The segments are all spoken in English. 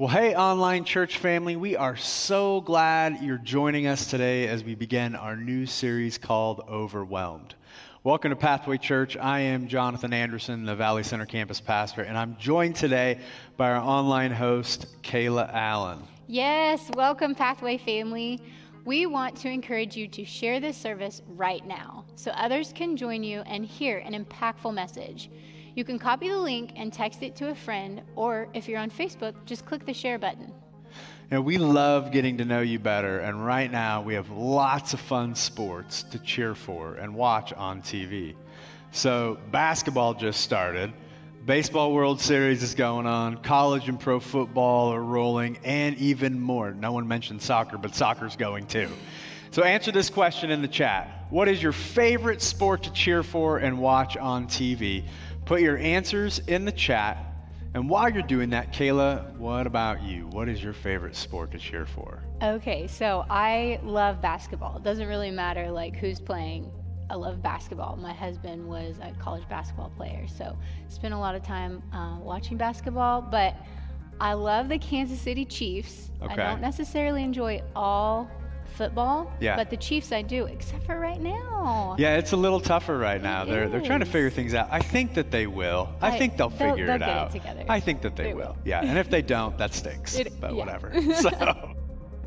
Well, hey, online church family, we are so glad you're joining us today as we begin our new series called Overwhelmed. Welcome to Pathway Church. I am Jonathan Anderson, the Valley Center campus pastor, and I'm joined today by our online host, Kayla Allen. Yes, welcome Pathway family. We want to encourage you to share this service right now so others can join you and hear an impactful message. You can copy the link and text it to a friend, or if you're on Facebook, just click the share button. Now, we love getting to know you better, and right now we have lots of fun sports to cheer for and watch on TV. So, basketball just started, Baseball World Series is going on, college and pro football are rolling, and even more. No one mentioned soccer, but soccer's going too. So answer this question in the chat. What is your favorite sport to cheer for and watch on TV? Put your answers in the chat. And while you're doing that, Kayla, what about you? What is your favorite sport to cheer for? Okay, so I love basketball. It doesn't really matter like who's playing. I love basketball. My husband was a college basketball player, so spent a lot of time watching basketball. But I love the Kansas City Chiefs. Okay. I don't necessarily enjoy all football, but the Chiefs I do, except for right now. Yeah, it's a little tougher right now. They're trying to figure things out. I think that they will. I think they'll figure it out. Get it together. I think that they will. Yeah, and if they don't, that stinks. But whatever. So.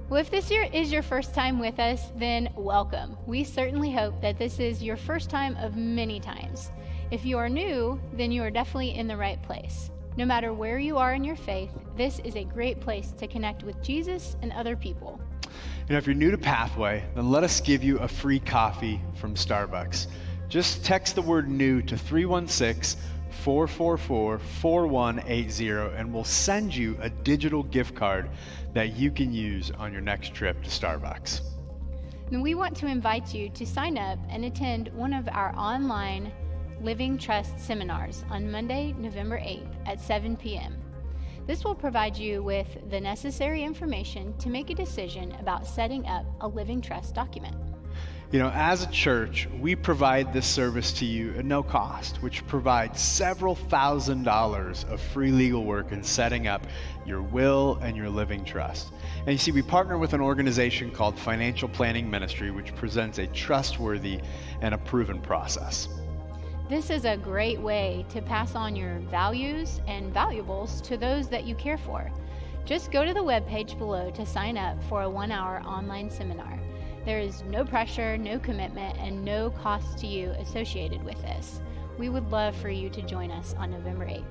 Well, if this year is your first time with us, then welcome. We certainly hope that this is your first time of many times. If you are new, then you are definitely in the right place. No matter where you are in your faith, this is a great place to connect with Jesus and other people. You know, if you're new to Pathway, then let us give you a free coffee from Starbucks. Just text the word new to 316-444-4180, and we'll send you a digital gift card that you can use on your next trip to Starbucks. And we want to invite you to sign up and attend one of our online Living Trust seminars on Monday, November 8th at 7 p.m. This will provide you with the necessary information to make a decision about setting up a Living Trust document. You know, as a church, we provide this service to you at no cost, which provides several $1,000s of free legal work in setting up your will and your living trust. And you see, we partner with an organization called Financial Planning Ministry, which presents a trustworthy and a proven process. This is a great way to pass on your values and valuables to those that you care for. Just go to the webpage below to sign up for a 1-hour online seminar. There is no pressure, no commitment, and no cost to you associated with this. We would love for you to join us on November 8th.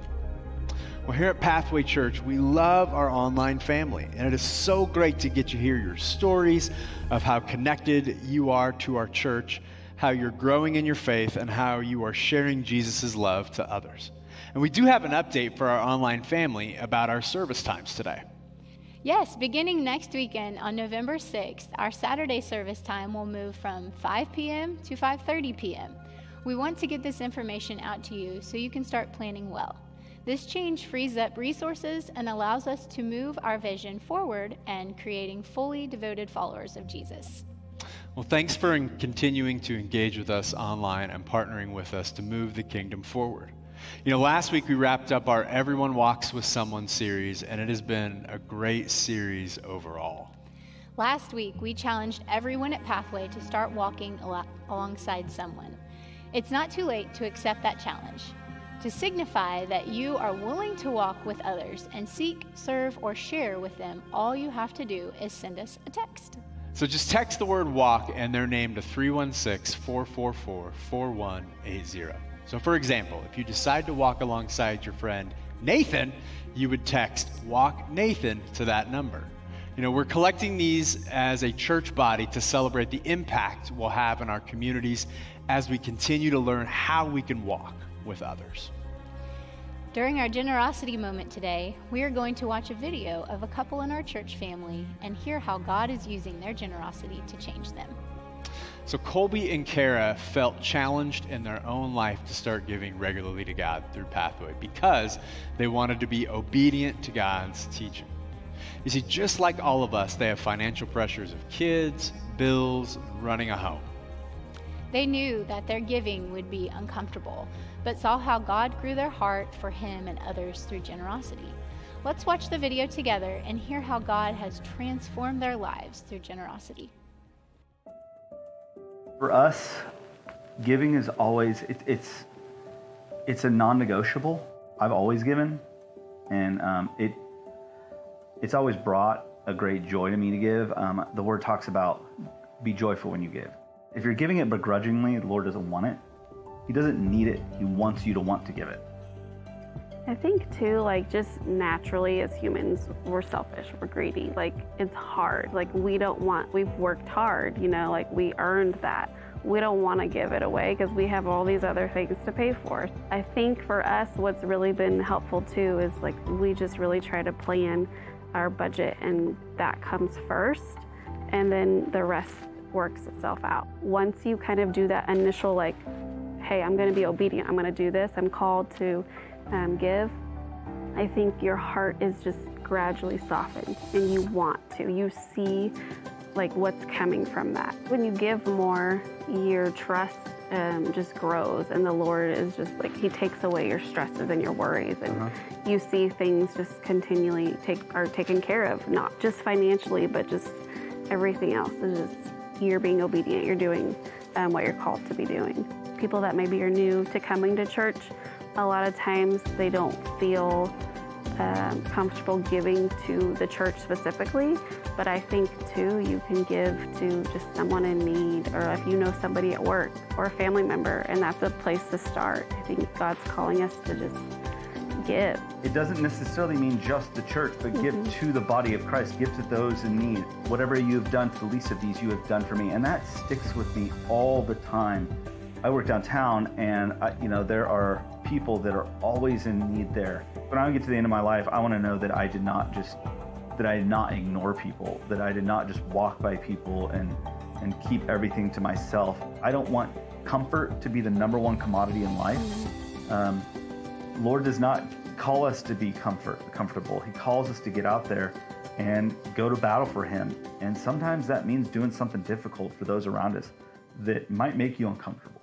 Well, here at Pathway Church, we love our online family, and it is so great to get to hear your stories of how connected you are to our church, how you're growing in your faith, and how you are sharing Jesus' love to others. And we do have an update for our online family about our service times today. Yes, beginning next weekend on November 6th, our Saturday service time will move from 5 p.m. to 5:30 p.m. We want to get this information out to you so you can start planning well. This change frees up resources and allows us to move our vision forward and creating fully devoted followers of Jesus. Well, thanks for continuing to engage with us online and partnering with us to move the kingdom forward. You know, last week we wrapped up our Everyone Walks with Someone series, and it has been a great series overall. Last week we challenged everyone at Pathway to start walking alongside someone. It's not too late to accept that challenge. To signify that you are willing to walk with others and seek, serve, or share with them, all you have to do is send us a text. So just text the word walk and their name to 316-444-4180. So for example, if you decide to walk alongside your friend Nathan, you would text walk Nathan to that number. You know, we're collecting these as a church body to celebrate the impact we'll have in our communities as we continue to learn how we can walk with others. During our generosity moment today, we are going to watch a video of a couple in our church family and hear how God is using their generosity to change them. So Colby and Kara felt challenged in their own life to start giving regularly to God through Pathway because they wanted to be obedient to God's teaching. You see, just like all of us, they have financial pressures of kids, bills, and running a home. They knew that their giving would be uncomfortable, but saw how God grew their heart for Him and others through generosity. Let's watch the video together and hear how God has transformed their lives through generosity. For us, giving is always, it's a non-negotiable. I've always given, and it's always brought a great joy to me to give. The Word talks about be joyful when you give. If you're giving it begrudgingly, the Lord doesn't want it. He doesn't need it. He wants you to want to give it. I think too, like just naturally as humans, we're selfish, we're greedy. Like it's hard. Like we've worked hard, like we earned that. We don't want to give it away because we have all these other things to pay for. I think for us, what's really been helpful too is like we just really try to plan our budget, and that comes first, and then the rest works itself out. Once you kind of do that initial like, hey, I'm going to be obedient, I'm going to do this, I'm called to give, I think your heart is just gradually softened and you want to. You see like what's coming from that. When you give more, your trust just grows, and the Lord is just like, He takes away your stresses and your worries, and you see things just continually are taken care of, not just financially, but just everything else is just, you're being obedient, you're doing what you're called to be doing. People that maybe are new to coming to church, a lot of times they don't feel comfortable giving to the church specifically, but I think too you can give to just someone in need, or if you know somebody at work or a family member, and that's a place to start. I think God's calling us to just give. It doesn't necessarily mean just the church, but give to the body of Christ. Give to those in need. Whatever you have done to the least of these, you have done for me. And that sticks with me all the time. I work downtown, and there are people that are always in need there. When I get to the end of my life, I want to know that I did not ignore people, that I did not just walk by people and keep everything to myself. I don't want comfort to be the number one commodity in life. Lord does not call us to be comfortable. He calls us to get out there and go to battle for Him. And sometimes that means doing something difficult for those around us that might make you uncomfortable.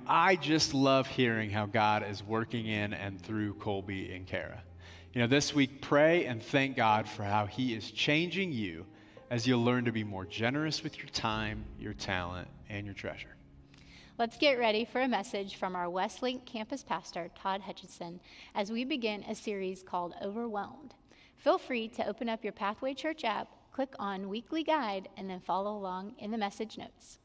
I just love hearing how God is working in and through Colby and Kara. This week, pray and thank God for how He is changing you as you learn to be more generous with your time, your talent, and your treasure. Let's get ready for a message from our Westlink campus pastor, Todd Hutchison, as we begin a series called Overwhelmed. Feel free to open up your Pathway Church app, click on Weekly Guide, and then follow along in the message notes.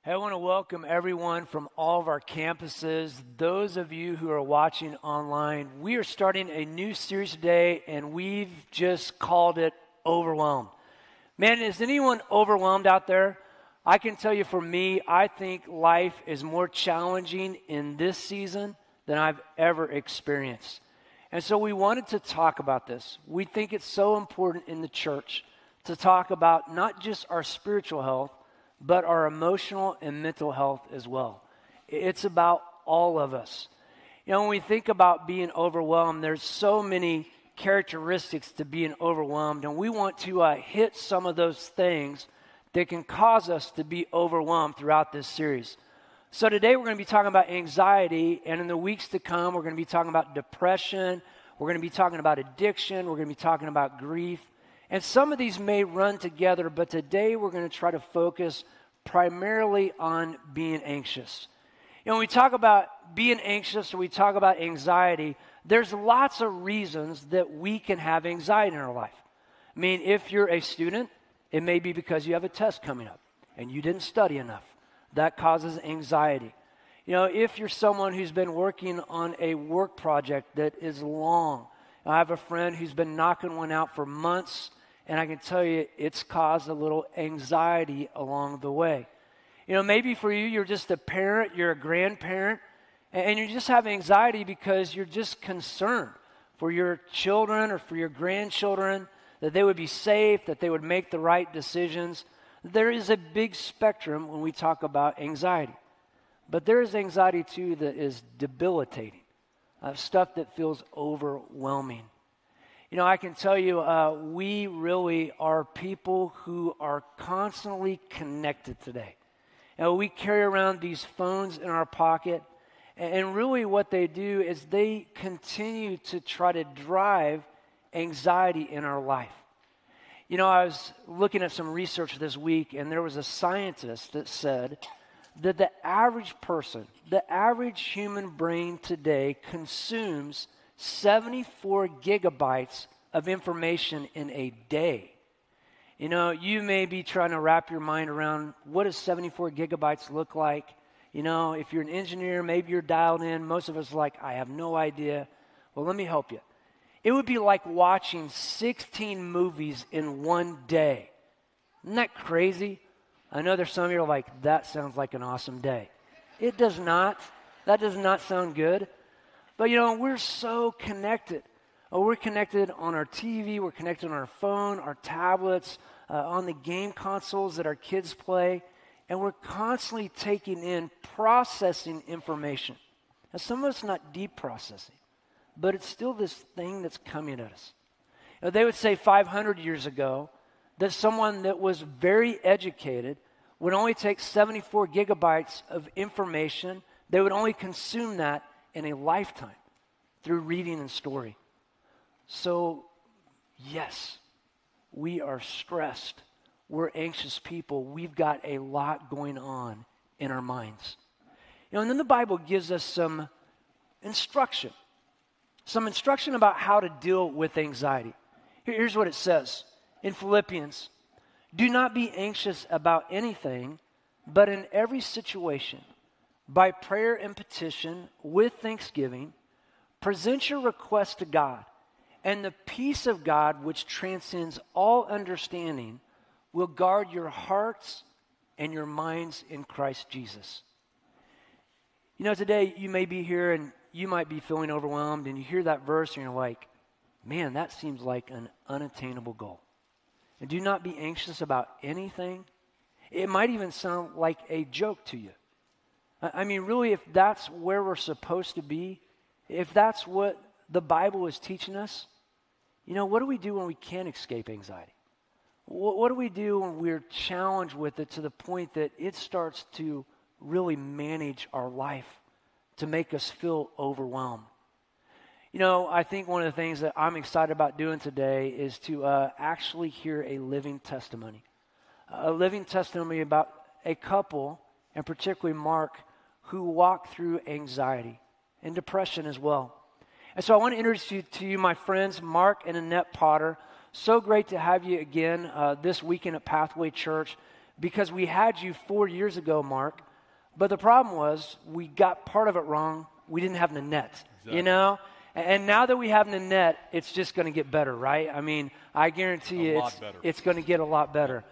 I want to welcome everyone from all of our campuses. Those of you who are watching online, we are starting a new series today, and we've just called it Overwhelmed. Man, is anyone overwhelmed out there? I can tell you for me, I think life is more challenging in this season than I've ever experienced. And so we wanted to talk about this. We think it's so important in the church to talk about not just our spiritual health, but our emotional and mental health as well. It's about all of us. When we think about being overwhelmed, there's so many characteristics to being overwhelmed, and we want to hit some of those things that can cause us to be overwhelmed throughout this series. So today we're going to be talking about anxiety, and in the weeks to come, we're going to be talking about depression, we're going to be talking about addiction, we're going to be talking about grief. And some of these may run together, but today we're going to try to focus primarily on being anxious. When we talk about being anxious or we talk about anxiety, there's lots of reasons that we can have anxiety in our life. I mean, if you're a student, it may be because you have a test coming up and you didn't study enough. That causes anxiety. If you're someone who's been working on a work project that is long, I have a friend who's been knocking one out for months, and I can tell you it's caused a little anxiety along the way. Maybe for you, you're just a parent, you're a grandparent, and you just have anxiety because you're just concerned for your children or for your grandchildren, that they would be safe, that they would make the right decisions. There is a big spectrum when we talk about anxiety. But there is anxiety, too, that is debilitating, stuff that feels overwhelming. I can tell you, we really are people who are constantly connected today. We carry around these phones in our pocket, and really what they do is they continue to try to drive anxiety in our life. I was looking at some research this week, and there was a scientist that said that the average person, the average human brain today consumes 74 gigabytes of information in a day. You may be trying to wrap your mind around what does 74 gigabytes look like. If you're an engineer, maybe you're dialed in. Most of us are like, I have no idea. Well, let me help you. It would be like watching 16 movies in one day. Isn't that crazy? I know there's some of you are like, that sounds like an awesome day. It does not. That does not sound good. But, we're so connected. We're connected on our TV, we're connected on our phone, our tablets, on the game consoles that our kids play, and we're constantly taking in, processing information. Now, some of it's not deep processing, but it's still this thing that's coming at us. They would say 500 years ago that someone that was very educated would only take 74 gigabytes of information. They would only consume that in a lifetime through reading and story. So, yes, we are stressed. We're anxious people. We've got a lot going on in our minds. And then the Bible gives us some instruction about how to deal with anxiety. Here's what it says in Philippians. Do not be anxious about anything, but in every situation, by prayer and petition, with thanksgiving, present your request to God. And the peace of God, which transcends all understanding, will guard your hearts and your minds in Christ Jesus. Today you may be here and you might be feeling overwhelmed, and you hear that verse and you're like, man, that seems like an unattainable goal. And do not be anxious about anything. It might even sound like a joke to you. I mean, really, if that's where we're supposed to be, if that's what the Bible is teaching us, what do we do when we can't escape anxiety? What do we do when we're challenged with it to the point that it starts to really manage our life to make us feel overwhelmed? I think one of the things that I'm excited about doing today is to actually hear a living testimony about a couple, and particularly Mark, who walked through anxiety and depression as well. And so I want to introduce you to my friends, Mark and Annette Potter. So great to have you again this weekend at Pathway Church, because we had you 4 years ago, Mark. But the problem was we got part of it wrong. We didn't have Annette, Exactly. And now that we have Annette, it's just going to get better, right? I mean, I guarantee you it's going to get a lot better.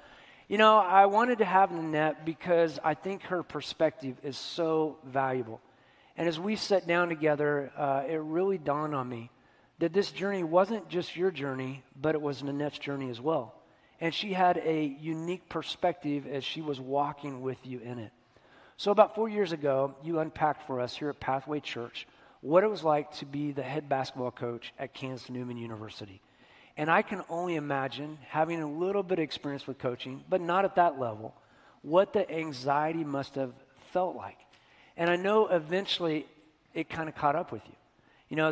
I wanted to have Annette because I think her perspective is so valuable. And as we sat down together, it really dawned on me that this journey wasn't just your journey, but it was Annette's journey as well. And she had a unique perspective as she was walking with you in it. So about 4 years ago, you unpacked for us here at Pathway Church what it was like to be the head basketball coach at Kansas Newman University. And I can only imagine, having a little bit of experience with coaching, but not at that level, what the anxiety must have felt like. And I know eventually it kind of caught up with you.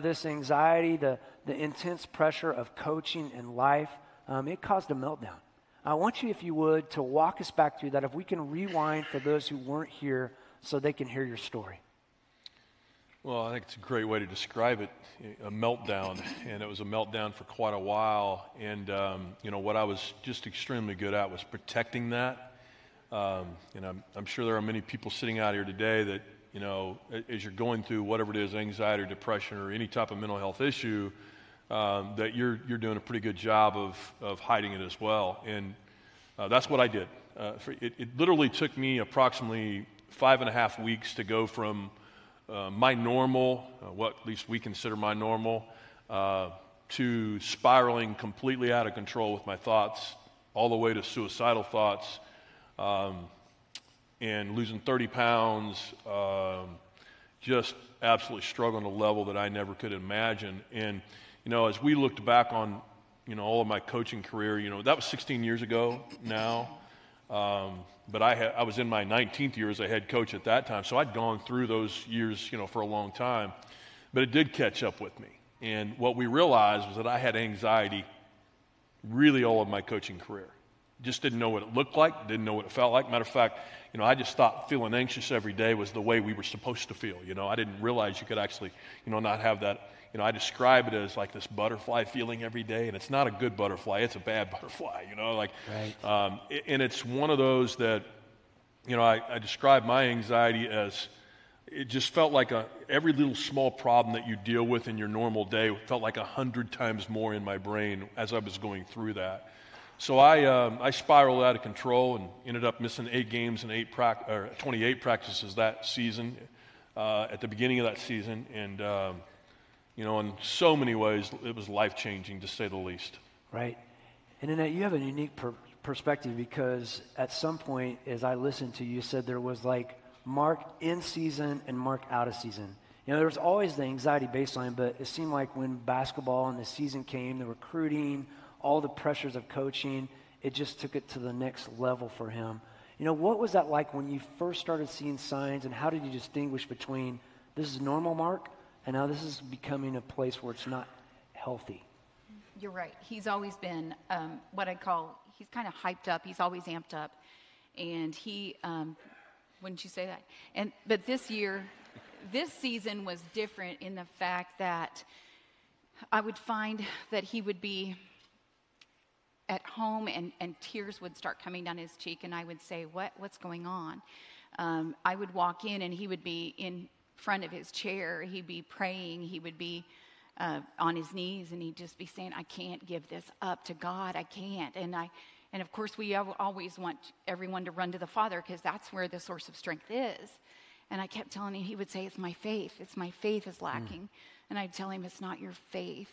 This anxiety, the intense pressure of coaching and life, it caused a meltdown. I want you, if you would, to walk us back through that. If we can rewind for those who weren't here so they can hear your story. Well, I think it's a great way to describe it, a meltdown, and it was a meltdown for quite a while. And what I was just extremely good at was protecting that. And I'm sure there are many people sitting out here today that, as you're going through whatever it is, anxiety or depression or any type of mental health issue, that you're doing a pretty good job of hiding it as well. And that's what I did. It literally took me approximately 5.5 weeks to go from my normal, what at least we consider my normal, to spiraling completely out of control with my thoughts, all the way to suicidal thoughts, and losing 30 pounds, just absolutely struggling at a level that I never could imagine. And, as we looked back on, all of my coaching career, that was 16 years ago now. But I was in my 19th year as a head coach at that time, so I'd gone through those years, for a long time. But it did catch up with me. And what we realized was that I had anxiety really all of my coaching career. Just didn't know what it looked like, didn't know what it felt like. Matter of fact, I just thought feeling anxious every day was the way we were supposed to feel. I didn't realize you could actually, not have that. I describe it as like this butterfly feeling every day, and it's not a good butterfly, it's a bad butterfly, Right. And it's one of those that, I describe my anxiety as, it just felt like every little small problem that you deal with in your normal day felt like 100 times more in my brain as I was going through that. So I spiraled out of control and ended up missing 8 games and 28 practices that season, at the beginning of that season, and in so many ways, it was life-changing, to say the least. Right. And Annette, you have a unique perspective, because at some point, as I listened to you, said there was like Mark in season and Mark out of season. There was always the anxiety baseline, but it seemed like when basketball and the season came, the recruiting, all the pressures of coaching, it just took it to the next level for him. What was that like when you first started seeing signs, and how did you distinguish between this is normal Mark, and now this is becoming a place where it's not healthy? You're right. He's always been what I call, he's kind of hyped up. He's always amped up. And he, wouldn't you say that? But this season was different in the fact that I would find that he would be at home and tears would start coming down his cheek, and I would say, what's going on? I would walk in and he would be in front of his chair, he'd be praying, he would be on his knees, and he'd just be saying, I can't give this up to God, I can't. And of course we always want everyone to run to the Father, because that's where the source of strength is. And I kept telling him, he would say, it's my faith is lacking. And I'd tell him, it's not your faith,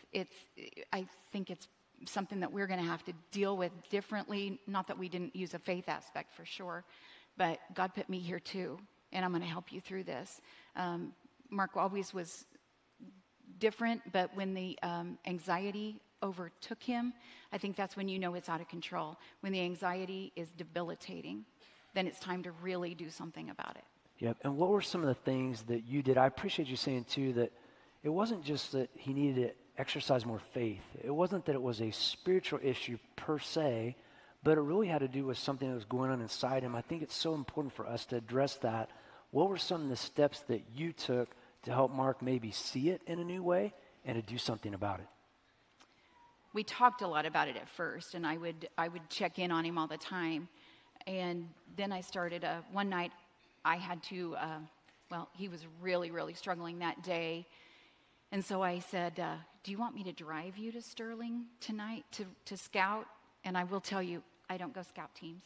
I think it's something that we're going to have to deal with differently. Not that we didn't use a faith aspect for sure, but God put me here too, and I'm going to help you through this. Mark always was different, but when the anxiety overtook him, I think that's when it's out of control. When the anxiety is debilitating, then it's time to really do something about it. Yep. And what were some of the things that you did? I appreciate you saying too that it wasn't just that he needed to exercise more faith. It wasn't that it was a spiritual issue per se, but it really had to do with something that was going on inside him. I think it's so important for us to address that. What were some of the steps that you took to help Mark maybe see it in a new way and to do something about it? We talked a lot about it at first, and I would check in on him all the time. And then I started, one night I had to, he was really, really struggling that day. And so I said, do you want me to drive you to Sterling tonight to scout? And I will tell you, I don't go scout teams.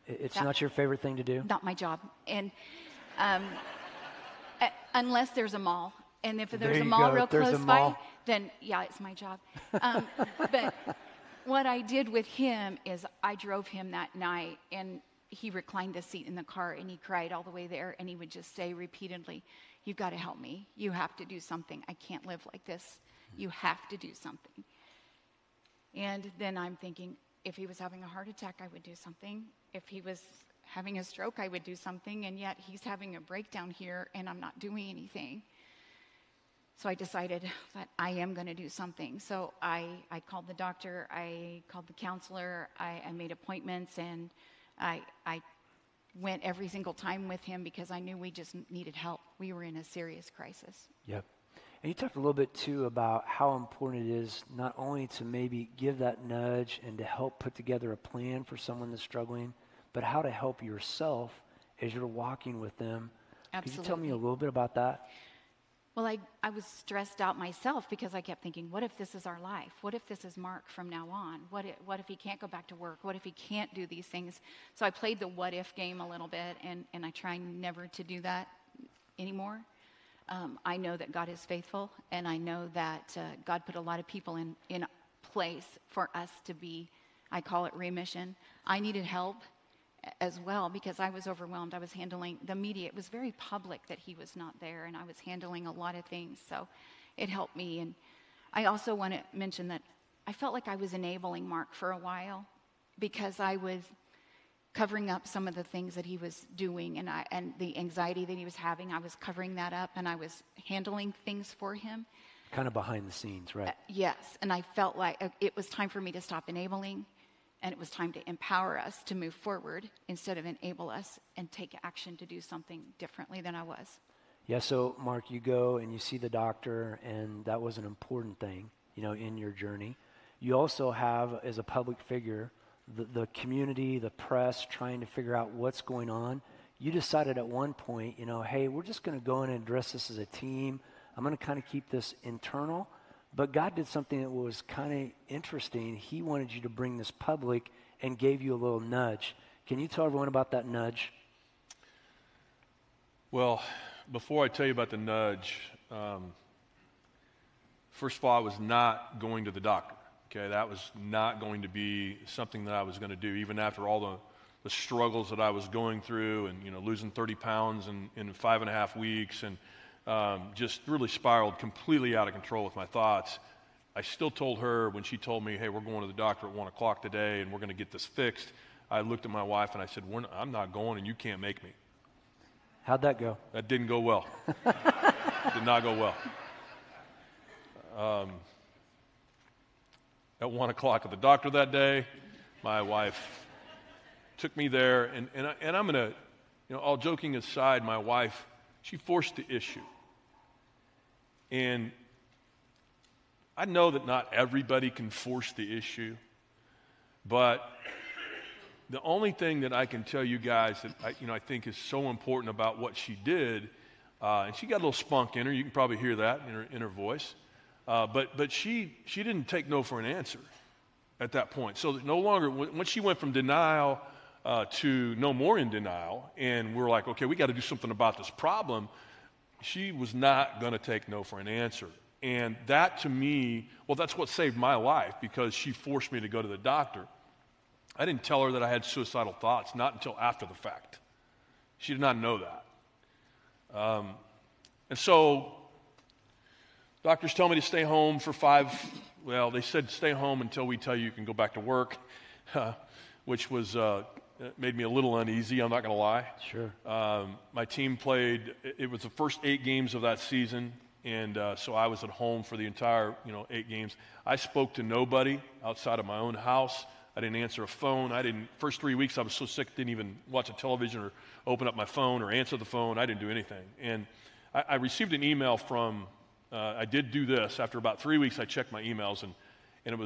It's not your favorite thing to do? Not my job. And unless there's a mall. And if there's a mall real close by, then yeah, it's my job. But what I did with him is I drove him that night, and he reclined the seat in the car, and he cried all the way there, and he would just say repeatedly, you've got to help me. You have to do something. I can't live like this. You have to do something. And then I'm thinking, if he was having a heart attack, I would do something. If he was having a stroke, I would do something. And yet he's having a breakdown here, and I'm not doing anything. So I decided that I am going to do something. So I called the doctor, I called the counselor, I made appointments, and I went every single time with him because I knew we just needed help. We were in a serious crisis. Yep. And you talked a little bit, too, about how important it is not only to maybe give that nudge and to help put together a plan for someone that's struggling, but how to help yourself as you're walking with them. Absolutely. Could you tell me a little bit about that? Well, I was stressed out myself because I kept thinking, what if this is our life? What if this is Mark from now on? What if he can't go back to work? What if he can't do these things? So I played the what if game a little bit, and I try never to do that anymore. I know that God is faithful, and I know that God put a lot of people in place for us to be, I call it remission. I needed help as well because I was overwhelmed. I was handling the media. It was very public that he was not there, and I was handling a lot of things, so it helped me. And I also want to mention that I felt like I was enabling Mark for a while because I was covering up some of the things that he was doing, and the anxiety that he was having. I was covering that up, and I was handling things for him. Kind of behind the scenes, right? Yes, and I felt like it was time for me to stop enabling, and it was time to empower us to move forward instead of enable us and take action to do something differently than I was. Yeah, so Mark, you go and you see the doctor, and that was an important thing, in your journey. You also have, as a public figure, the community, the press, trying to figure out what's going on. You decided at one point, hey, we're just going to go in and address this as a team. I'm going to kind of keep this internal. But God did something that was kind of interesting. He wanted you to bring this public and gave you a little nudge. Can you tell everyone about that nudge? Well, before I tell you about the nudge, first of all, I was not going to the doctor. Okay, that was not going to be something that I was going to do, even after all the struggles that I was going through and, losing 30 pounds in 5.5 weeks and just really spiraled completely out of control with my thoughts. I still told her when she told me, hey, we're going to the doctor at 1 o'clock today and we're going to get this fixed. I looked at my wife and I said, I'm not going and you can't make me. How'd that go? That didn't go well. Did not go well. At 1 o'clock at the doctor that day, my wife took me there, and I'm going to, all joking aside, my wife, she forced the issue. And I know that not everybody can force the issue, but the only thing that I can tell you guys that I think is so important about what she did, and she got a little spunk in her, you can probably hear that in her voice. But she didn't take no for an answer at that point. So no longer, when she went from denial to no more in denial, and we're like, okay, we got to do something about this problem, she was not going to take no for an answer. And that to me, well, that's what saved my life because she forced me to go to the doctor. I didn't tell her that I had suicidal thoughts, not until after the fact. She did not know that. And so doctors tell me to stay home for they said stay home until we tell you can go back to work, which was made me a little uneasy, I'm not going to lie. Sure. My team played, it was the first 8 games of that season, and so I was at home for the entire 8 games. I spoke to nobody outside of my own house. I didn't answer a phone. First 3 weeks I was so sick I didn't even watch a television or open up my phone or answer the phone. I didn't do anything. And I received an email from I did do this. After about 3 weeks, I checked my emails, and it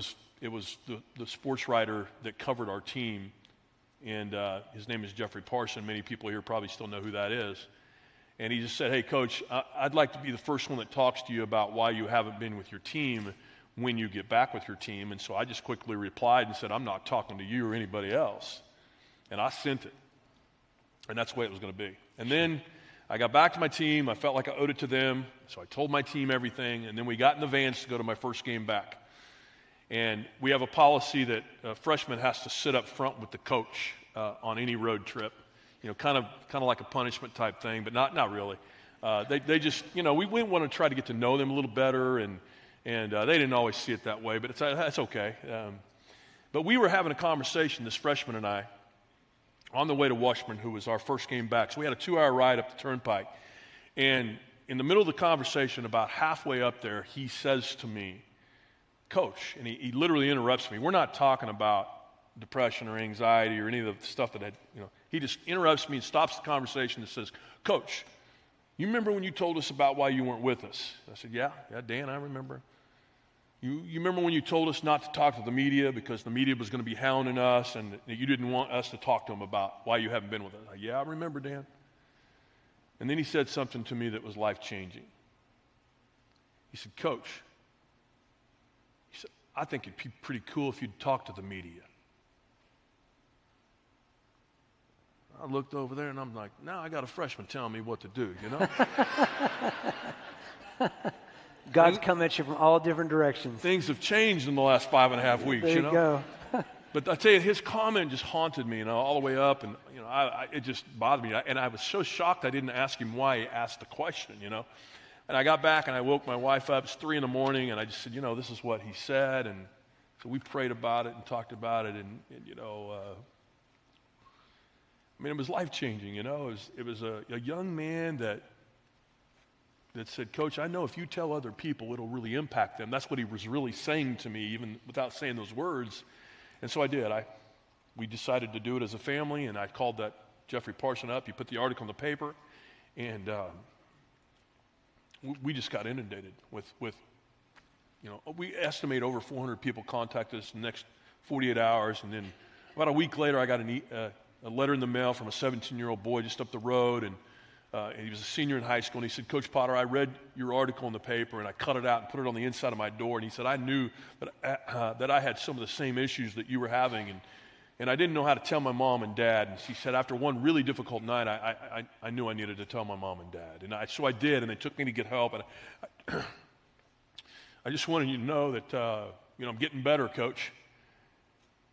was the sports writer that covered our team, and his name is Jeffrey Parson. Many people here probably still know who that is. And he just said, hey, Coach, I'd like to be the first one that talks to you about why you haven't been with your team when you get back with your team. And so I just quickly replied and said, I'm not talking to you or anybody else. And I sent it. And that's the way it was going to be. And then I got back to my team. I felt like I owed it to them, so I told my team everything, and then we got in the vans to go to my first game back. And we have a policy that a freshman has to sit up front with the coach on any road trip, kind of like a punishment type thing, but not really. They just, we want to try to get to know them a little better, and they didn't always see it that way, but that's okay. But we were having a conversation, this freshman and I, on the way to Washburn, who was our first game back. So we had a 2-hour ride up the turnpike. And in the middle of the conversation, about halfway up there, he says to me, Coach, and he literally interrupts me. We're not talking about depression or anxiety or any of the stuff that he just interrupts me and stops the conversation and says, Coach, you remember when you told us about why you weren't with us? I said, yeah, Dan, I remember. You remember when you told us not to talk to the media because the media was going to be hounding us and you didn't want us to talk to them about why you haven't been with us? Yeah, I remember, Dan. And then he said something to me that was life-changing. He said, Coach, he said, I think it'd be pretty cool if you'd talk to the media. I looked over there and I'm like, now I got a freshman telling me what to do, you know? God's come at you from all different directions. Things have changed in the last 5.5 weeks, There you go. But I tell you, his comment just haunted me, all the way up, and it just bothered me. And I was so shocked I didn't ask him why he asked the question, And I got back and I woke my wife up. It's 3 a.m, and I just said, this is what he said, and so we prayed about it and talked about it, and it was life changing. It was a young man that said, Coach, I know if you tell other people, it'll really impact them. That's what he was really saying to me, even without saying those words. And so I did. We decided to do it as a family, and I called that Jeffrey Parson up. He put the article in the paper, and we just got inundated with we estimate over 400 people contacted us in the next 48 hours, and then about a week later, I got a letter in the mail from a 17-year-old boy just up the road, and he was a senior in high school, and he said, Coach Potter, I read your article in the paper, and I cut it out and put it on the inside of my door, and he said, I knew that I had some of the same issues that you were having, and I didn't know how to tell my mom and dad, and he said, after one really difficult night, I knew I needed to tell my mom and dad, and so I did, and they took me to get help, and I just wanted you to know that, I'm getting better, Coach.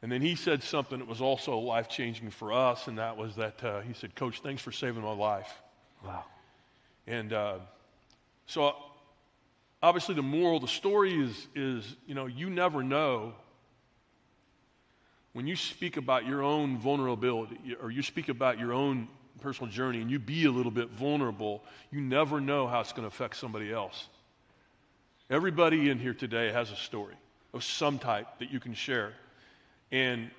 And then he said something that was also life-changing for us, and that was that he said, Coach, thanks for saving my life. Wow. And so obviously the moral of the story is you never know when you speak about your own vulnerability or you speak about your own personal journey and you be a little bit vulnerable, you never know how it's going to affect somebody else. Everybody in here today has a story of some type that you can share. And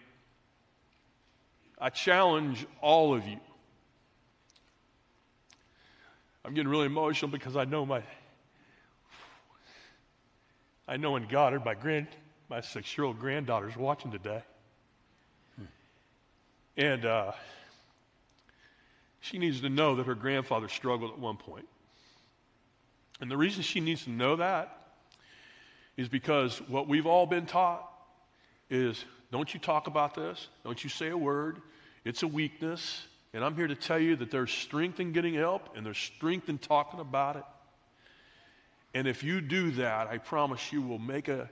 I challenge all of you. I'm getting really emotional because I know in God my 6-year-old granddaughter's watching today. And she needs to know that her grandfather struggled at one point. And the reason she needs to know that is because what we've all been taught is, don't you talk about this, don't you say a word, it's a weakness. And I'm here to tell you that there's strength in getting help and there's strength in talking about it. And if you do that, I promise you will make an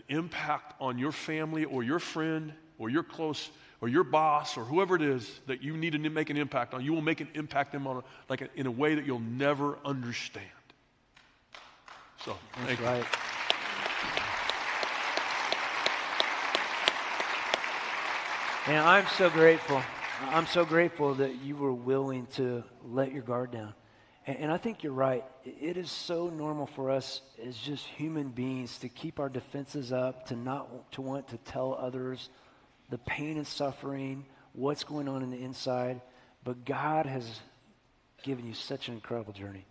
impact on your family or your friend or your close or your boss or whoever it is that you need to make an impact on. You will make an impact on in a way that you'll never understand. So, thank you. Right. And I'm so grateful. I'm so grateful that you were willing to let your guard down. And I think you're right. It is so normal for us as just human beings to keep our defenses up, to want to tell others the pain and suffering, what's going on in the inside. But God has given you such an incredible journey.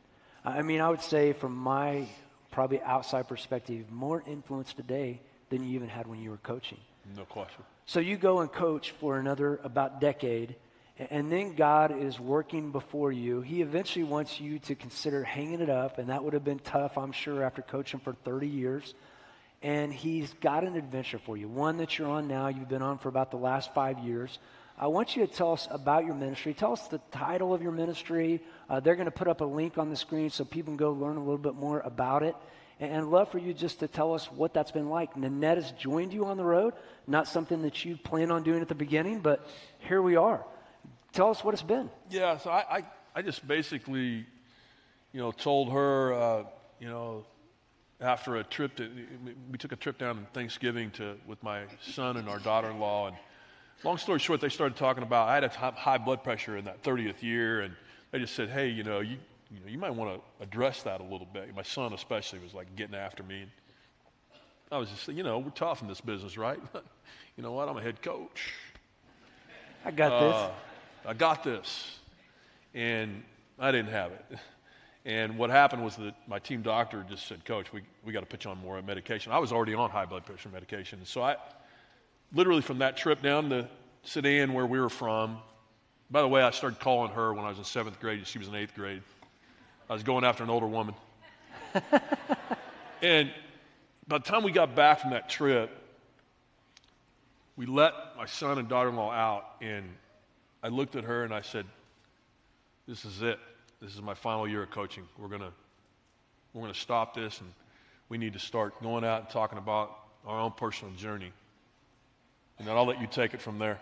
I mean, I would say from my probably outside perspective, more influence today than you even had when you were coaching. No question. So you go and coach for another about decade, and then God is working before you. He eventually wants you to consider hanging it up, and that would have been tough, I'm sure, after coaching for 30 years. And he's got an adventure for you, one that you're on now. You've been on for about the last 5 years. I want you to tell us about your ministry. Tell us the title of your ministry. They're going to put up a link on the screen so people can go learn a little bit more about it. And I'd love for you just to tell us what that's been like. Annette has joined you on the road, not something that you planned on doing at the beginning, but here we are. Tell us what it's been. Yeah, so I just basically, told her, after a trip we took a trip down on Thanksgiving with my son and our daughter-in-law, and long story short, they started talking about, I had high blood pressure in that 30th year, and they just said, hey, you might want to address that a little bit. My son especially was like getting after me. And I was just, we're tough in this business, right? You know what? I'm a head coach. I got this. I got this. And I didn't have it. And what happened was that my team doctor just said, Coach, we got to put you on more medication. I was already on high blood pressure medication. So I literally from that trip down to Sedan where we were from, by the way, I started calling her when I was in 7th grade. She was in 8th grade. I was going after an older woman. And by the time we got back from that trip, we let my son and daughter-in-law out, and I looked at her and I said, this is it. This is my final year of coaching. We're gonna stop this, and we need to start going out and talking about our own personal journey. And then I'll let you take it from there.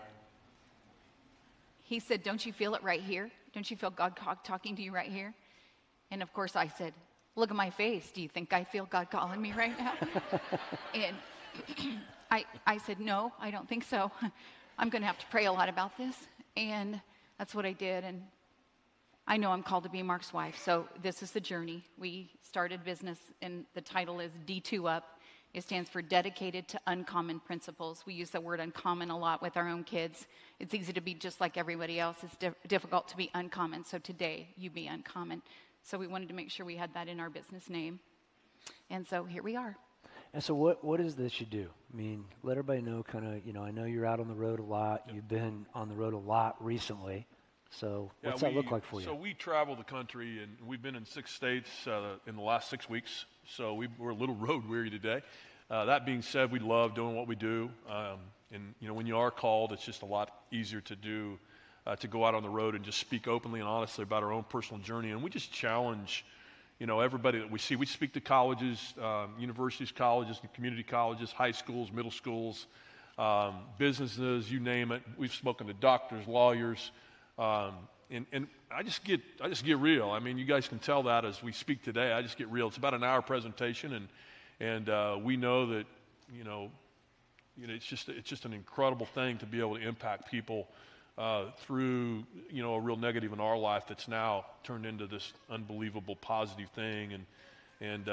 He said, don't you feel it right here? Don't you feel God talking to you right here? And of course I said, look at my face. Do you think I feel God calling me right now? And I said, no, I don't think so. I'm going to have to pray a lot about this. And that's what I did. And I know I'm called to be Mark's wife. So this is the journey. We started business, and the title is D2 Up. It stands for Dedicated to Uncommon Principles. We use the word uncommon a lot with our own kids. It's easy to be just like everybody else. It's difficult to be uncommon. So today, you be uncommon. So we wanted to make sure we had that in our business name. And so here we are. And so what is this you do? I mean, let everybody know kind of, I know you're out on the road a lot. Yep. You've been on the road a lot recently. So what's that look like for you? So we travel the country, and we've been in 6 states in the last 6 weeks. So we're a little road weary today. That being said, we love doing what we do. And, when you are called, it's just a lot easier to do, to go out on the road and just speak openly and honestly about our own personal journey. And we just challenge, everybody that we see. We speak to colleges, universities, colleges, community colleges, high schools, middle schools, businesses, you name it. We've spoken to doctors, lawyers, and I just get real. I mean, you guys can tell that as we speak today. I just get real. It's about an hour presentation, and we know that it's just an incredible thing to be able to impact people through a real negative in our life that's now turned into this unbelievable positive thing. And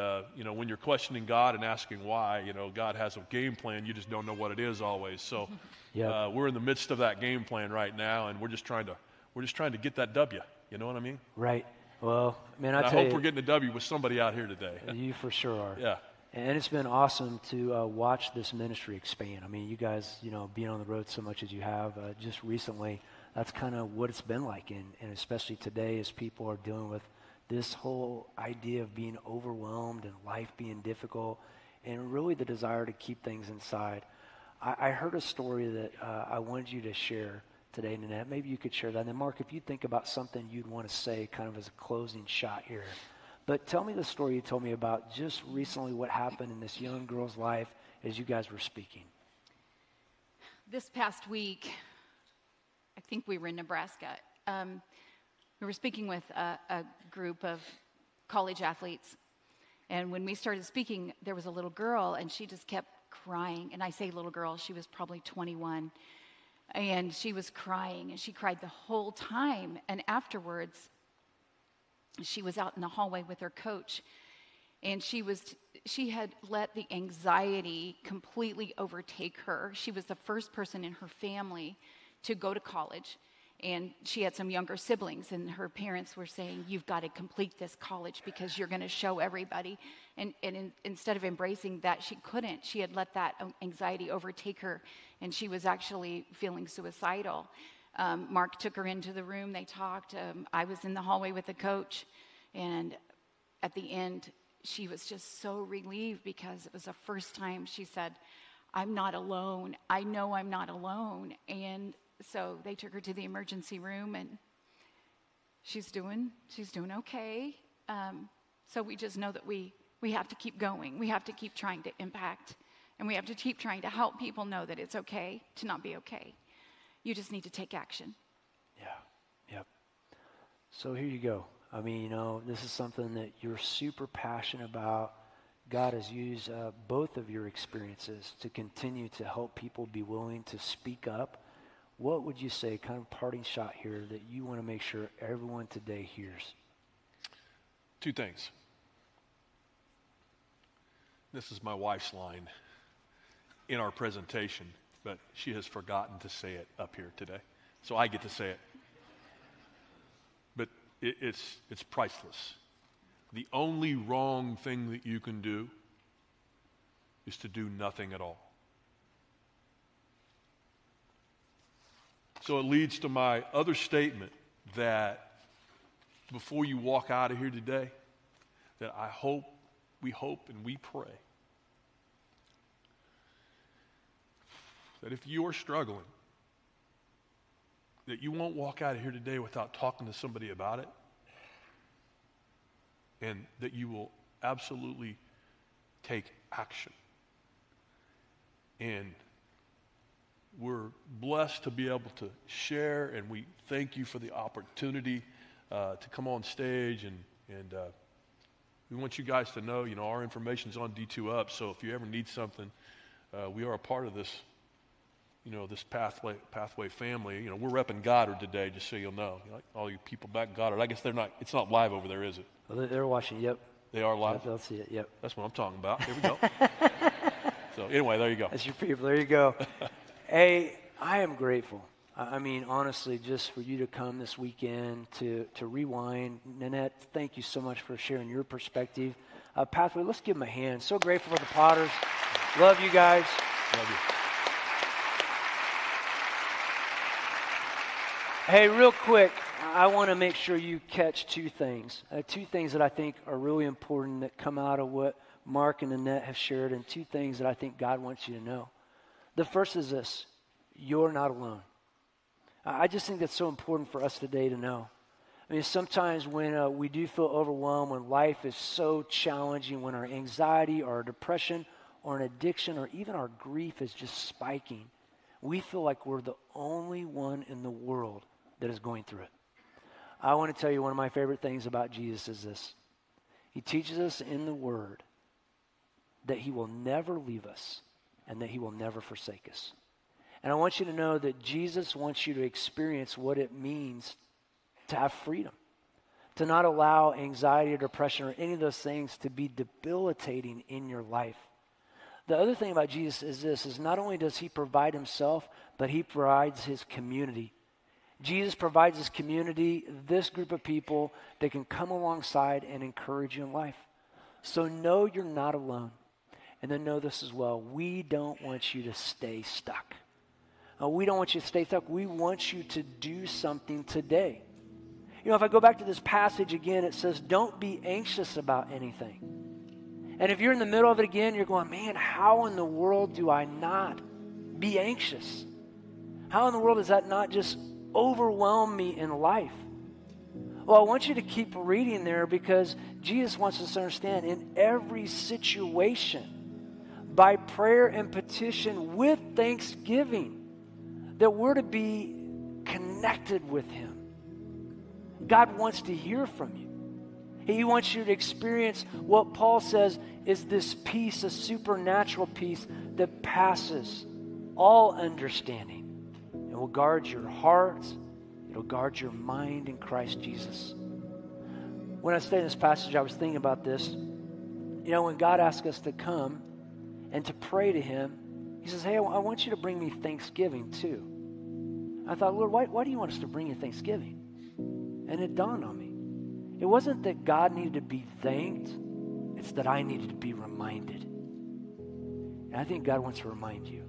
when you're questioning God and asking why, God has a game plan. You just don't know what it is always. So we're in the midst of that game plan right now, and we're just trying to get that W. You know what I mean? Right. Well, man, I hope we're getting a W with somebody out here today. You for sure are. Yeah. And it's been awesome to watch this ministry expand. I mean, you guys, being on the road so much as you have, just recently, that's kind of what it's been like. And especially today as people are dealing with this whole idea of being overwhelmed and life being difficult, and really the desire to keep things inside. I heard a story that I wanted you to share today, Annette. Maybe you could share that. And then, Mark, if you think about something you'd want to say kind of as a closing shot here. But tell me the story you told me about just recently what happened in this young girl's life as you guys were speaking. This past week, I think we were in Nebraska. We were speaking with a group of college athletes. And when we started speaking, there was a little girl, and she just kept crying. And I say little girl, she was probably 21. And she was crying, and she cried the whole time. And afterwards, she was out in the hallway with her coach, and she had let the anxiety completely overtake her. She was the first person in her family to go to college, and she had some younger siblings, and her parents were saying, you've got to complete this college because you're going to show everybody. And instead of embracing that, she couldn't. She had let that anxiety overtake her, and she was actually feeling suicidal. Mark took her into the room. They talked. I was in the hallway with the coach. And at the end, she was just so relieved because it was the first time she said, I'm not alone. I know I'm not alone. And so they took her to the emergency room, and she's doing okay. So we just know that we have to keep going. We have to keep trying to impact. And we have to keep trying to help people know that it's okay to not be okay. You just need to take action. Yeah, yep. So here you go. I mean, this is something that you're super passionate about. God has used both of your experiences to continue to help people be willing to speak up. What would you say, kind of parting shot here, that you want to make sure everyone today hears? 2 things. This is my wife's line in our presentation, but she has forgotten to say it up here today, so I get to say it. But it's priceless. the only wrong thing that you can do is to do nothing at all. So it leads to my other statement that before you walk out of here today, that we hope and we pray that if you're struggling, that you won't walk out of here today without talking to somebody about it, and that you will absolutely take action. And we're blessed to be able to share, and we thank you for the opportunity to come on stage, and we want you guys to know, our information's on D2 Up, so if you ever need something, we are a part of this, this pathway family. We're repping Goddard today, just so you'll know. All you people back in Goddard. I guess it's not live over there, is it? Well, they're watching, yep. They are live? They'll see it, yep. That's what I'm talking about. Here we go. So anyway, there you go. That's your people. There you go. Hey, I am grateful. I mean, honestly, just for you to come this weekend to rewind. Annette, thank you so much for sharing your perspective. Pathway, let's give them a hand. So grateful for the Potters. Love you guys. Love you. Hey, real quick, I want to make sure you catch two things that I think are really important that come out of what Mark and Annette have shared, and two things that I think God wants you to know. The first is this: you're not alone. I just think that's so important for us today to know. I mean, sometimes when we do feel overwhelmed, when life is so challenging, when our anxiety or our depression or an addiction or even our grief is just spiking, we feel like we're the only one in the world that is going through it. I want to tell you one of my favorite things about Jesus is this. He teaches us in the Word that He will never leave us and that He will never forsake us. And I want you to know that Jesus wants you to experience what it means to have freedom, to not allow anxiety or depression or any of those things to be debilitating in your life. The other thing about Jesus is this, is not only does He provide Himself, but He provides His community. Jesus provides His community, this group of people that can come alongside and encourage you in life. So know you're not alone. And then know this as well, we don't want you to stay stuck. We don't want you to stay stuck. We want you to do something today. If I go back to this passage again, it says, don't be anxious about anything. And if you're in the middle of it again, you're going, man, how in the world do I not be anxious? How in the world does that not just overwhelm me in life? Well, I want you to keep reading there, because Jesus wants us to understand in every situation, by prayer and petition with thanksgiving, that we're to be connected with Him. God wants to hear from you. He wants you to experience what Paul says is this peace, a supernatural peace that passes all understanding. It will guard your heart. It'll guard your mind in Christ Jesus. When I studied this passage, I was thinking about this. When God asks us to come and to pray to Him, He says, hey, I want you to bring me thanksgiving too. I thought, Lord, why do you want us to bring you thanksgiving? And it dawned on me. It wasn't that God needed to be thanked. It's that I needed to be reminded. And I think God wants to remind you.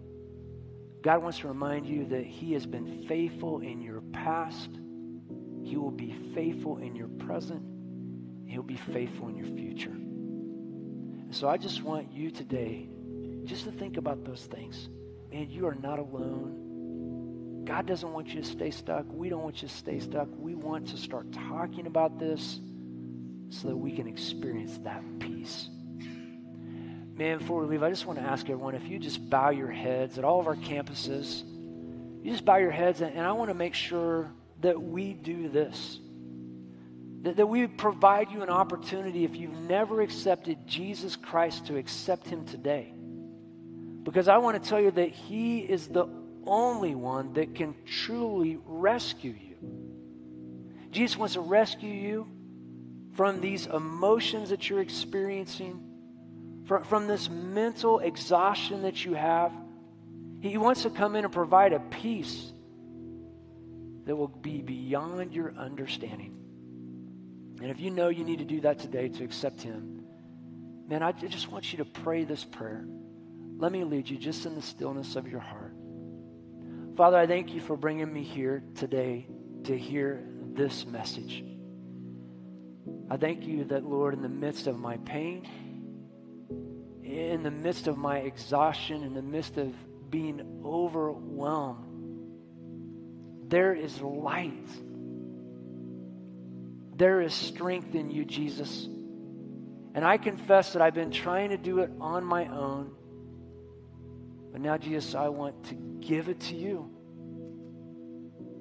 God wants to remind you that He has been faithful in your past. He will be faithful in your present. He'll be faithful in your future. And so I just want you today just to think about those things. Man, you are not alone. God doesn't want you to stay stuck. We don't want you to stay stuck. We want to start talking about this so that we can experience that peace. Man, before we leave, I just want to ask everyone, if you just bow your heads at all of our campuses, you just bow your heads, and I want to make sure that we do this, that we provide you an opportunity, if you've never accepted Jesus Christ, to accept Him today. Because I want to tell you that He is the only one that can truly rescue you. Jesus wants to rescue you from these emotions that you're experiencing, from this mental exhaustion that you have. He wants to come in and provide a peace that will be beyond your understanding. And if you know you need to do that today to accept him, man, I just want you to pray this prayer. Let me lead you just in the stillness of your heart. Father, I thank you for bringing me here today to hear this message. I thank you that, Lord, in the midst of my pain, in the midst of my exhaustion, in the midst of being overwhelmed, there is light. There is strength in you, Jesus. And I confess that I've been trying to do it on my own. But now, Jesus, I want to give it to you.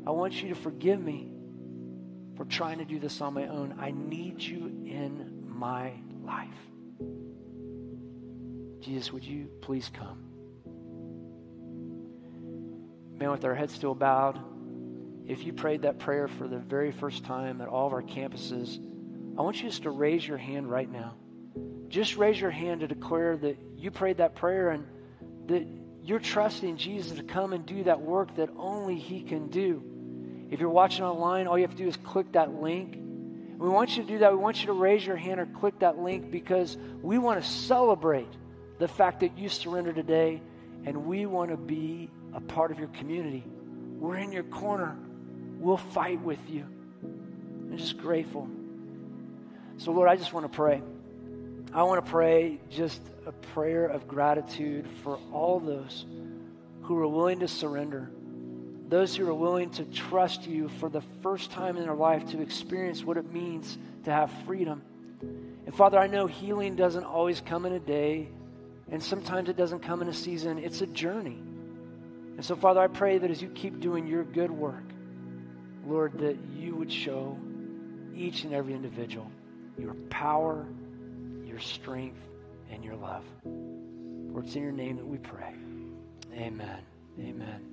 I want you to forgive me for trying to do this on my own. I need you in my life. Jesus, would you please come? Man, with our heads still bowed, if you prayed that prayer for the very first time at all of our campuses, I want you just to raise your hand right now. Just raise your hand to declare that you prayed that prayer and that you're trusting Jesus to come and do that work that only he can do. If you're watching online, all you have to do is click that link. We want you to do that. We want you to raise your hand or click that link because we want to celebrate the fact that you surrendered today, and we want to be a part of your community. We're in your corner. We'll fight with you. I'm just grateful. So, Lord, I just want to pray. I want to pray just a prayer of gratitude for all those who are willing to surrender, those who are willing to trust you for the first time in their life to experience what it means to have freedom. And Father, I know healing doesn't always come in a day, and sometimes it doesn't come in a season. It's a journey. And so, Father, I pray that as you keep doing your good work, Lord, that you would show each and every individual your power, your strength, and your love. Lord, it's in your name that we pray. Amen. Amen.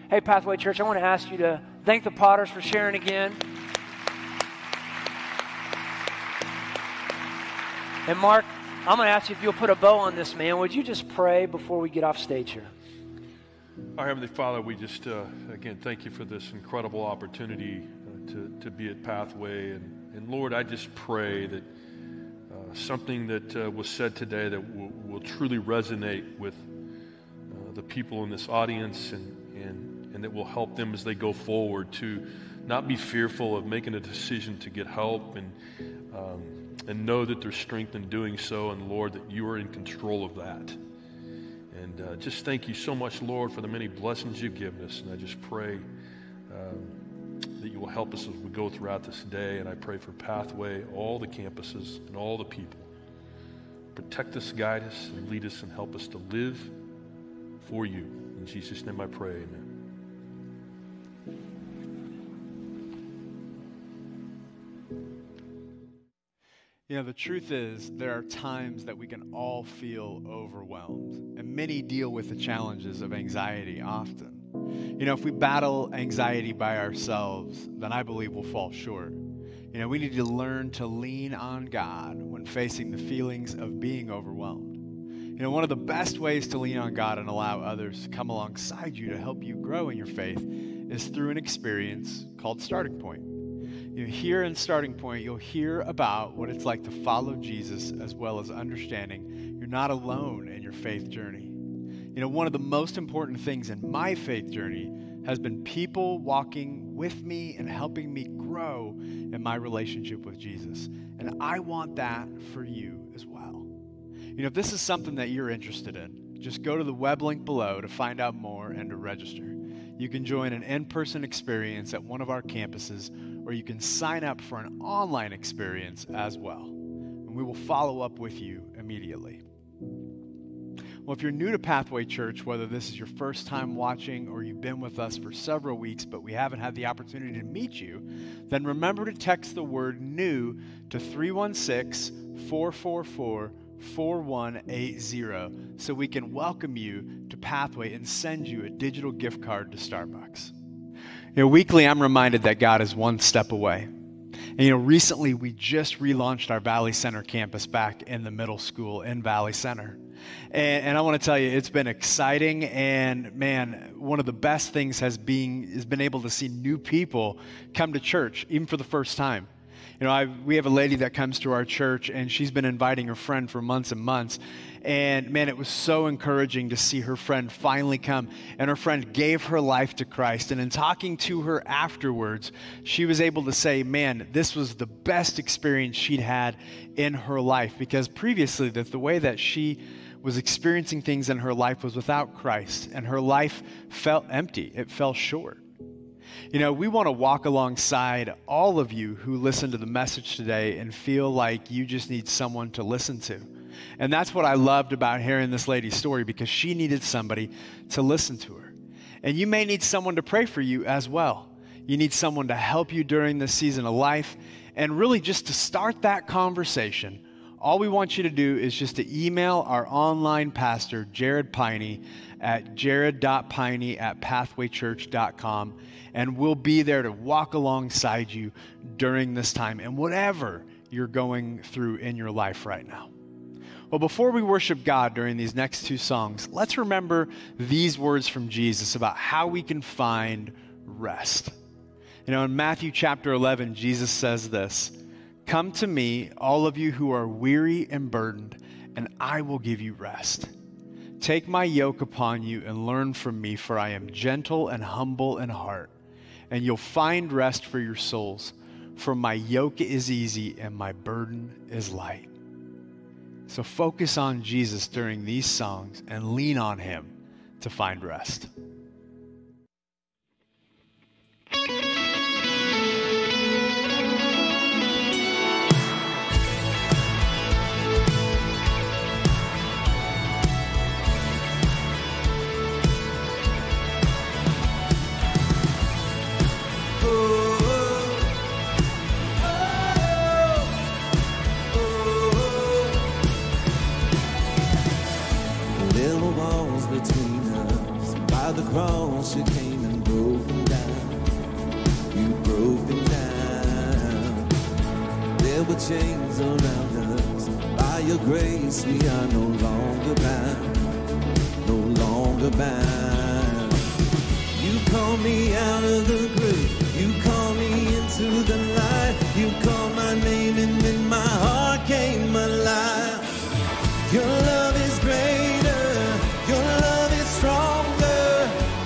Hey, Pathway Church, I want to ask you to thank the Potters for sharing again. And Mark, I'm going to ask you if you'll put a bow on this, man. Would you just pray before we get off stage here? Our Heavenly Father, we just, again, thank you for this incredible opportunity to be at Pathway. And Lord, I just pray that something that was said today that will truly resonate with the people in this audience and that will help them as they go forward to not be fearful of making a decision to get help and know that there's strength in doing so, and Lord, that you are in control of that. And just thank you so much, Lord, for the many blessings you've given us. And I just pray that you will help us as we go throughout this day. And I pray for Pathway, all the campuses, and all the people. Protect us, guide us, and lead us, and help us to live for you. In Jesus' name I pray, amen. You know, the truth is, there are times that we can all feel overwhelmed, and many deal with the challenges of anxiety often. You know, if we battle anxiety by ourselves, then I believe we'll fall short. You know, we need to learn to lean on God when facing the feelings of being overwhelmed. You know, one of the best ways to lean on God and allow others to come alongside you to help you grow in your faith is through an experience called Starting Point. You know, here in Starting Point, you'll hear about what it's like to follow Jesus, as well as understanding you're not alone in your faith journey. You know, one of the most important things in my faith journey has been people walking with me and helping me grow in my relationship with Jesus. And I want that for you as well. You know, if this is something that you're interested in, just go to the web link below to find out more and to register. You can join an in-person experience at one of our campuses, or you can sign up for an online experience as well. And we will follow up with you immediately. Well, if you're new to Pathway Church, whether this is your first time watching or you've been with us for several weeks but we haven't had the opportunity to meet you, then remember to text the word NEW to 316-444-4180 so we can welcome you to Pathway and send you a digital gift card to Starbucks. You know, weekly I'm reminded that God is one step away. And you know, recently we just relaunched our Valley Center campus back in the middle school in Valley Center. And I want to tell you, it's been exciting, and man, one of the best things has been able to see new people come to church, even for the first time. You know, we have a lady that comes to our church, and she's been inviting her friend for months and months. And man, it was so encouraging to see her friend finally come. And her friend gave her life to Christ. And in talking to her afterwards, she was able to say, man, this was the best experience she'd had in her life. Because previously, the way that she was experiencing things in her life was without Christ. And her life felt empty. It fell short. You know, we want to walk alongside all of you who listen to the message today and feel like you just need someone to listen to. And that's what I loved about hearing this lady's story, because she needed somebody to listen to her. And you may need someone to pray for you as well. You need someone to help you during this season of life. And really just to start that conversation, all we want you to do is just to email our online pastor, Jared Piney, at jared.piney@pathwaychurch.com. And we'll be there to walk alongside you during this time and whatever you're going through in your life right now. Well, before we worship God during these next two songs, let's remember these words from Jesus about how we can find rest. You know, in Matthew chapter 11, Jesus says this, "Come to me, all of you who are weary and burdened, and I will give you rest. Take my yoke upon you and learn from me, for I am gentle and humble in heart, and you'll find rest for your souls. For my yoke is easy and my burden is light." So focus on Jesus during these songs and lean on him to find rest. The cross, you came and broke them down. You broke them down. There were chains around us. By your grace, we are no longer bound. No longer bound. You called me out of the grave. You called me into the light. You called my name and then my heart came alive. Your love is greater. Your love is stronger.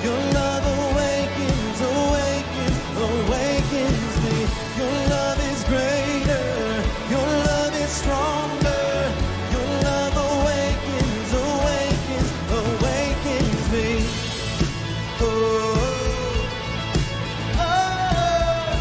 Your love awakens, awakens, awakens me. Your love is greater. Your love is stronger. Your love awakens, awakens, awakens me. Oh, oh,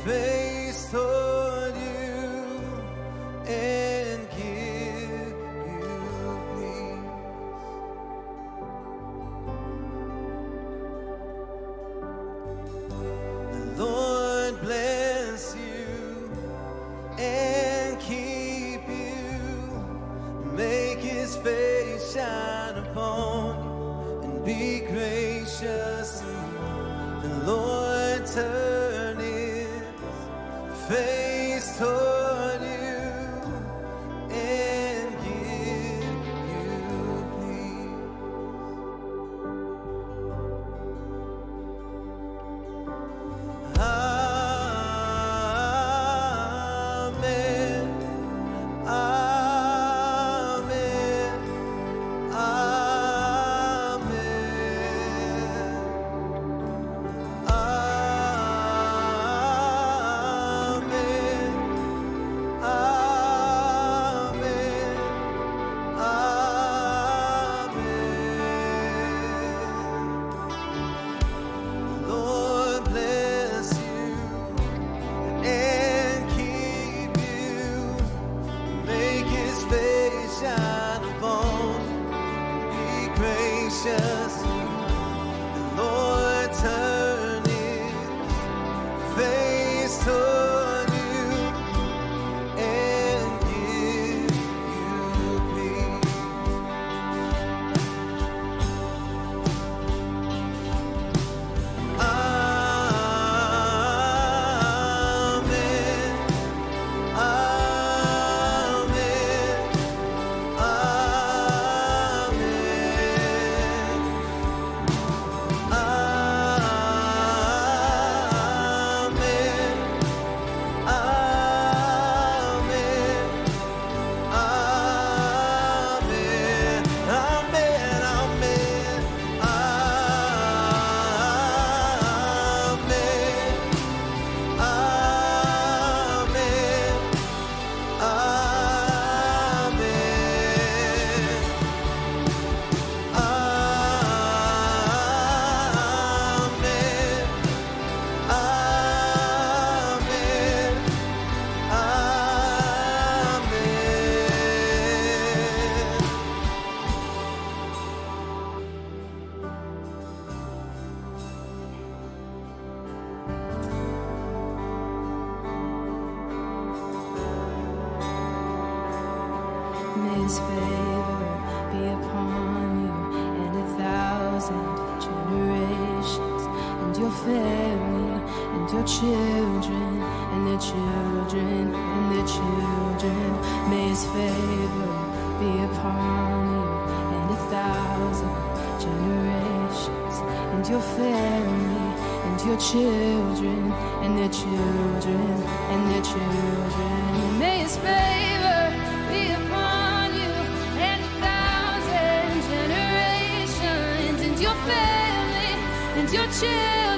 face toward you and give you peace. The Lord bless you and keep you, make his face shine upon you and be gracious to you. The Lord turn his face toward you and give you peace. His favor be upon you and 1,000 generations, and your family, and your children, and their children, and their children. May his favor be upon you and 1,000 generations, and your family, and your children, and their children, and their children. May his favor be upon you and 1,000 generations, and your family, and your children.